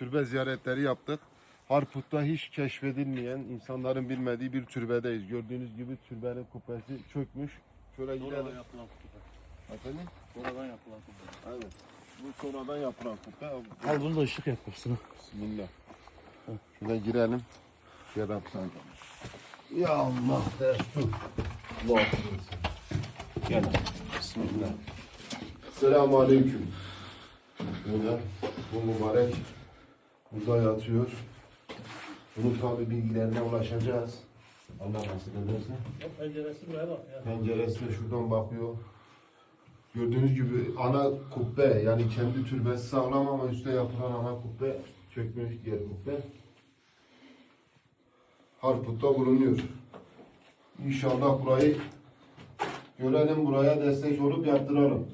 türbe ziyaretleri yaptık. Harput'ta hiç keşfedilmeyen, insanların bilmediği bir türbedeyiz. Gördüğünüz gibi türbenin kubbesi çökmüş. Şöyle gidelim. Sonradan yapılan kubbe. Efendim? Sonradan yapılan kubbe. Evet. Bu sonradan yapılan kubbe. Al bunu da ışık yaparsın. Bismillah. Şöyle girelim. Şerap sen. Ya Allah destur. Allah. Gel. Bismillah. Selamun Aleyküm. Böyle bu mübarek burada yatıyor. Bunun tabi bilgilerine ulaşacağız. Allah nasip ederse. Penceresi buraya bak ya. Penceresi de şuradan bakıyor. Gördüğünüz gibi ana kubbe, yani kendi türbesi sağlam ama üstte yapılan ana kubbe çökmüş, diğer kubbe Harput'ta bulunuyor. İnşallah burayı görelim, buraya destek olup yaptıralım.